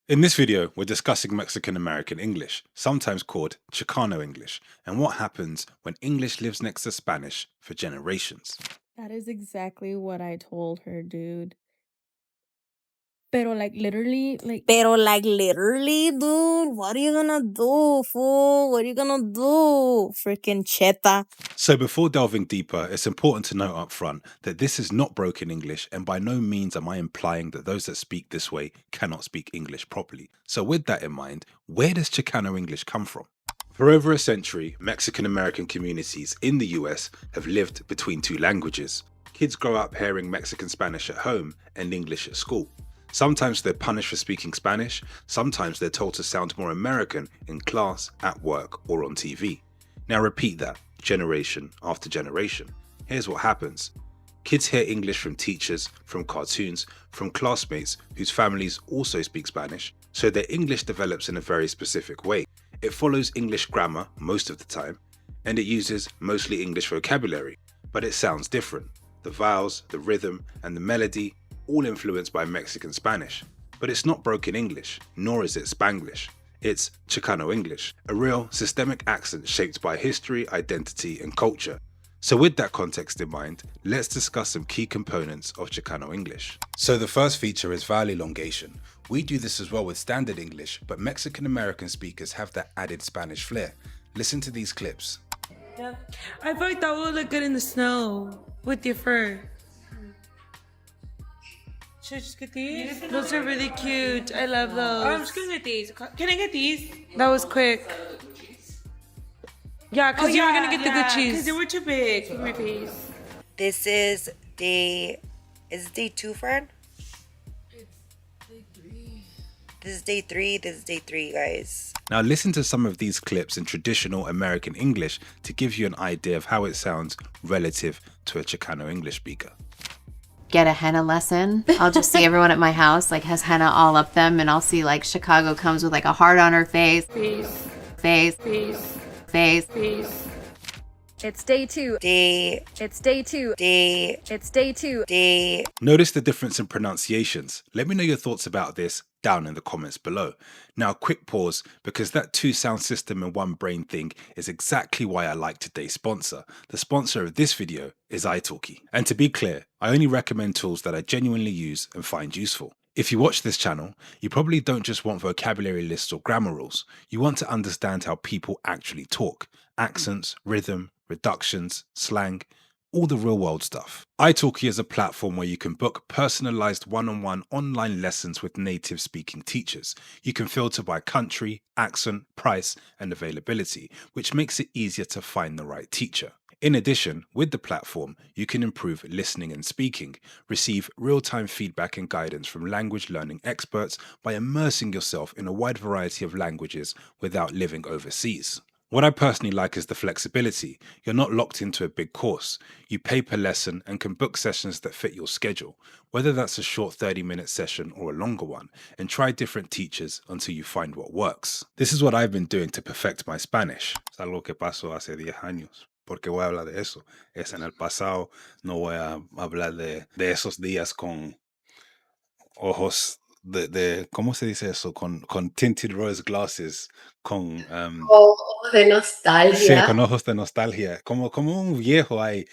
In this video, we're discussing Mexican American English, sometimes called Chicano English, and what happens when English lives next to Spanish for generations. That is exactly what I told her, dude. Pero like literally, dude, what are you gonna do, fool? What are you gonna do? Freaking cheta. So before delving deeper, it's important to note up front that this is not broken English, and by no means am I implying that those that speak this way cannot speak English properly. So with that in mind, where does Chicano English come from? For over a century, Mexican American communities in the US have lived between two languages. Kids grow up hearing Mexican Spanish at home and English at school. Sometimes they're punished for speaking Spanish, sometimes they're told to sound more American in class, at work, or on TV. Now repeat that, generation after generation. Here's what happens. Kids hear English from teachers, from cartoons, from classmates whose families also speak Spanish, so their English develops in a very specific way. It follows English grammar most of the time, and it uses mostly English vocabulary, but it sounds different. The vowels, the rhythm, and the melody, all influenced by Mexican Spanish. But it's not broken English, nor is it Spanglish. It's Chicano English, a real systemic accent shaped by history, identity, and culture. So with that context in mind, let's discuss some key components of Chicano English. So the first feature is vowel elongation. We do this as well with standard English, but Mexican American speakers have that added Spanish flair. Listen to these clips. Yeah. I feel like that would look good in the snow with your fur. Should I just get these? Those are really cute. I love those. I'm just gonna get these. Can I get these? That was quick. Yeah, because you were gonna get the good cheese. Because they were too big for my face. This is day 2, friend? This is day three, guys. Now listen to some of these clips in traditional American English to give you an idea of how it sounds relative to a Chicano English speaker. Get a henna lesson. I'll just see everyone at my house like has henna all up them, and I'll see like Chicago comes with like a heart on her face. Face. It's day 2. It's day 2. It's day 2. Notice the difference in pronunciations. Let me know your thoughts about this down in the comments below. Now, quick pause, because that 2 sound system and 1 brain thing is exactly why I like today's sponsor. The sponsor of this video is italki. And to be clear, I only recommend tools that I genuinely use and find useful. If you watch this channel, you probably don't just want vocabulary lists or grammar rules. You want to understand how people actually talk. Accents, rhythm, reductions, slang, all the real world stuff. italki is a platform where you can book personalized one-on-one online lessons with native speaking teachers. You can filter by country, accent, price, and availability, which makes it easier to find the right teacher. In addition, with the platform, you can improve listening and speaking, receive real-time feedback and guidance from language learning experts by immersing yourself in a wide variety of languages without living overseas. What I personally like is the flexibility. You're not locked into a big course. You pay per lesson and can book sessions that fit your schedule, whether that's a short 30-minute session or a longer one, and try different teachers until you find what works. This is what I've been doing to perfect my Spanish. Es algo que pasó hace 10 años. Porque voy a hablar de eso. Es en el pasado, no voy a hablar de esos días con ojos ¿cómo se dice eso? Con tinted rose glasses, con Ojos de sí, nostalgia. con ojos de nostalgia, como un viejo ahí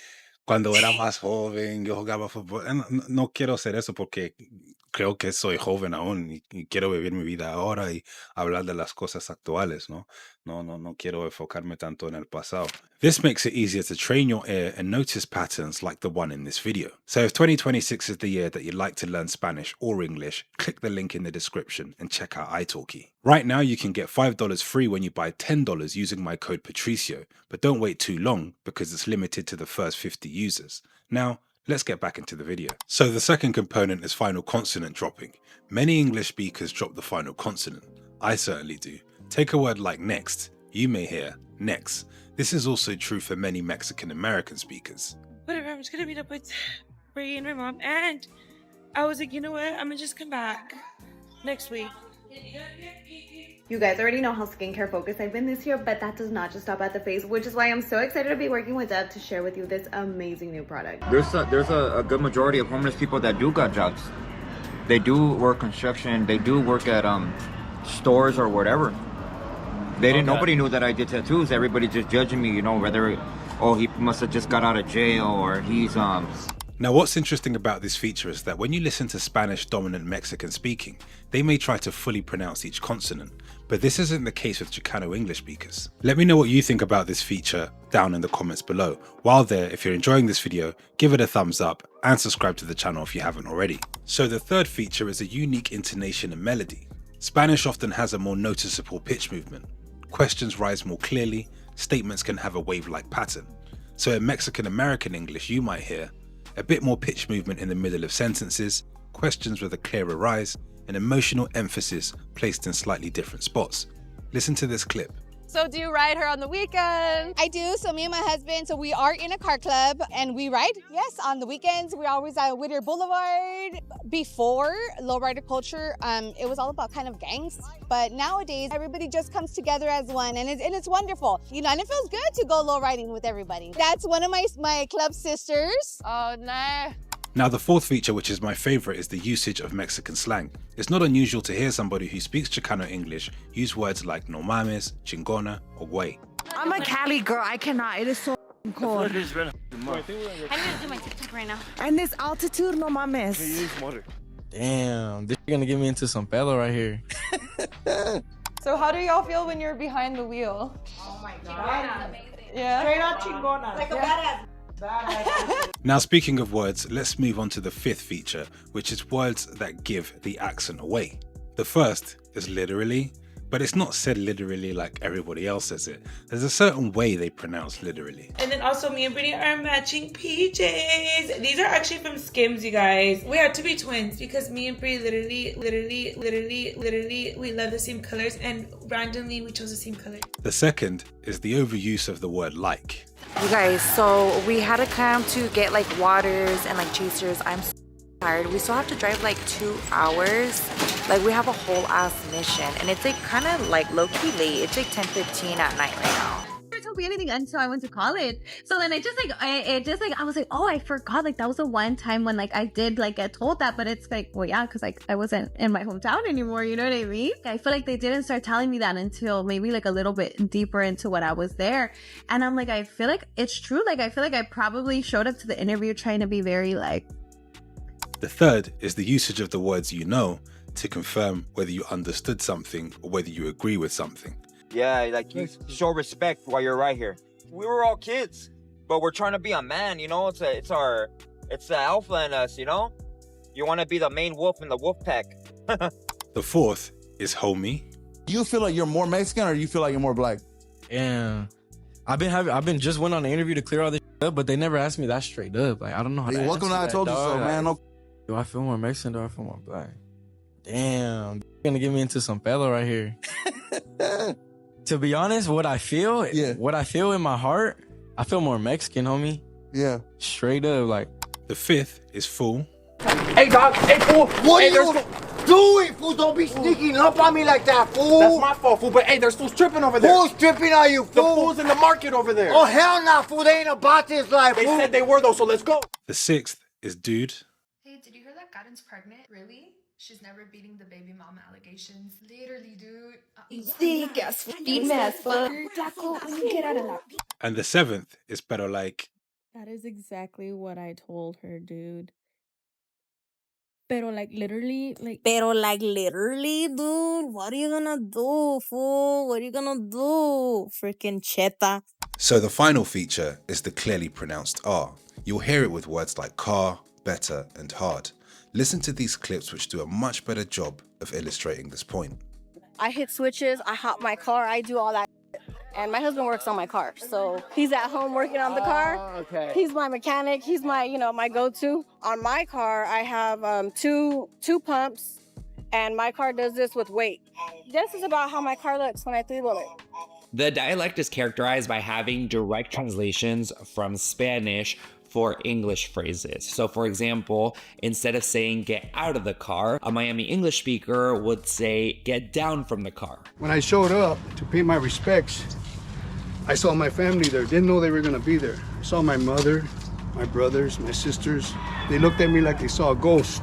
cuando era más joven, yo jugaba fútbol. No quiero hacer eso porque creo que soy joven aún y quiero vivir mi vida ahora y hablar de las cosas actuales, ¿no? No quiero enfocarme tanto en el pasado. This makes it easier to train your ear and notice patterns like the one in this video. So if 2026 is the year that you'd like to learn Spanish or English, click the link in the description and check out italki. Right now you can get $5 free when you buy $10 using my code Patricio, but don't wait too long because it's limited to the first 50 users. Now, let's get back into the video. So the second component is final consonant dropping. Many English speakers drop the final consonant. I certainly do. Take a word like next. You may hear next. This is also true for many Mexican American speakers. Whatever, I'm just gonna meet up with Ray and my mom. And I was like, you know what? I'm gonna just come back next week. You guys already know how skincare focused I've been this year, but that does not just stop at the face, which is why I'm so excited to be working with Deb to share with you this amazing new product. There's a good majority of homeless people that do got jobs. They do work construction. They do work at stores or whatever. They didn't. Nobody knew that I did tattoos. Everybody just judging me, you know, whether he must have just got out of jail or he's Now what's interesting about this feature is that when you listen to Spanish dominant Mexican speaking, they may try to fully pronounce each consonant, but this isn't the case with Chicano English speakers. Let me know what you think about this feature down in the comments below. While there, if you're enjoying this video, give it a thumbs up and subscribe to the channel if you haven't already. So the third feature is a unique intonation and melody. Spanish often has a more noticeable pitch movement. Questions rise more clearly, statements can have a wave-like pattern. So in Mexican American English you might hear a bit more pitch movement in the middle of sentences, questions with a clearer rise, and emotional emphasis placed in slightly different spots. Listen to this clip. So do you ride her on the weekend? I do. So me and my husband, so we are in a car club and we ride. Yes, on the weekends. We're always at Whittier Boulevard. Before lowrider culture, it was all about kind of gangs. But nowadays, everybody just comes together as one, and it's wonderful. You know, and it feels good to go low riding with everybody. That's one of my club sisters. Oh, no. Now the fourth feature, which is my favorite, is the usage of Mexican slang. It's not unusual to hear somebody who speaks Chicano English use words like no mames, chingona, or güey. I'm a Cali girl, I cannot, it is so cold. I need to do my TikTok right now. And this altitude, no mames. Damn, this is gonna get me into some fellow right here. So how do y'all feel when you're behind the wheel? Oh my God. Yeah? Straight up chingona. Like a badass. Now speaking of words, let's move on to the fifth feature, which is words that give the accent away. The first is literally, but it's not said literally like everybody else says it. There's a certain way they pronounce literally. And then also me and Brittany are matching PJs. These are actually from Skims, you guys. We had to be twins because me and Bri literally, we love the same colors, and randomly we chose the same color. The second is the overuse of the word like. You guys, so we had to come to get like waters and like chasers. I'm so tired. We still have to drive like 2 hours. Like we have a whole ass mission, and it's like kind of like low-key late. It's like 10:15 at night right now. Never told me anything until I went to college. So then I was like, oh, I forgot. Like that was the one time when like I did like get told that, but it's like, well, yeah, because like I wasn't in my hometown anymore. You know what I mean? I feel like they didn't start telling me that until maybe like a little bit deeper into what I was there, and I'm like, I feel like it's true. Like I feel like I probably showed up to the interview trying to be very like. The third is the usage of the words you know to confirm whether you understood something or whether you agree with something. Yeah, like you show respect while you're right here. We were all kids, but we're trying to be a man, you know? It's the alpha in us, you know? You want to be the main wolf in the wolf pack. The fourth is homie. You feel like you're more Mexican or you feel like you're more black? Yeah. I've been just went on an interview to clear all this up, but they never asked me that straight up. Like I don't know how to answer welcome to I Told You So, man. No. Do I feel more Mexican or do I feel more black? Damn, gonna get me into some fellow right here. To be honest, what I feel in my heart, I feel more Mexican, homie. Yeah. Straight up, like. The fifth is fool. Hey, dog. Hey, fool. What are you doing, fool? Don't be sneaking up on me like that, fool. That's my fault, fool. But hey, there's fools tripping over there. Who's tripping on you, fool? The fools in the market over there. Oh, hell no, fool. They ain't about this life, They fool. said they were, though, so let's go. The sixth is dude. Hey, did you hear that Karen's pregnant? Really? She's never beating the baby mama allegations. Literally, dude. Sick ass feed mess, fuck. Get out of that. And the seventh is pero like. That is exactly what I told her, dude. Pero like literally, dude, what are you gonna do, fool? What are you gonna do? Freaking cheta. So the final feature is the clearly pronounced R. You'll hear it with words like car, better, and hard. Listen to these clips which do a much better job of illustrating this point. I hit switches, I hop my car, I do all that. And my husband works on my car, so he's at home working on the car. Okay. He's my mechanic. He's my, my go-to. On my car, I have two pumps, and my car does this with weight. This is about how my car looks when I three-wheel it. The dialect is characterized by having direct translations from Spanish for English phrases. So for example, instead of saying get out of the car, a Miami English speaker would say get down from the car. When I showed up to pay my respects, I saw my family there, didn't know they were gonna be there. I saw my mother, my brothers, my sisters. They looked at me like they saw a ghost.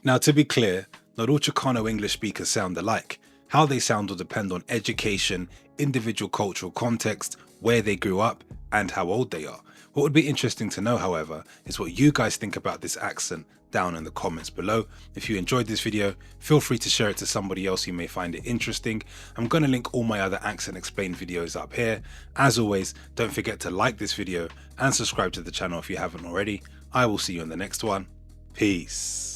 Now, to be clear, not all Chicano English speakers sound alike. How they sound will depend on education, individual cultural context, where they grew up, and how old they are. What would be interesting to know, however, is what you guys think about this accent down in the comments below. If you enjoyed this video, feel free to share it to somebody else who may find it interesting. I'm going to link all my other accent explained videos up here. As always, don't forget to like this video and subscribe to the channel if you haven't already. I will see you in the next one. Peace.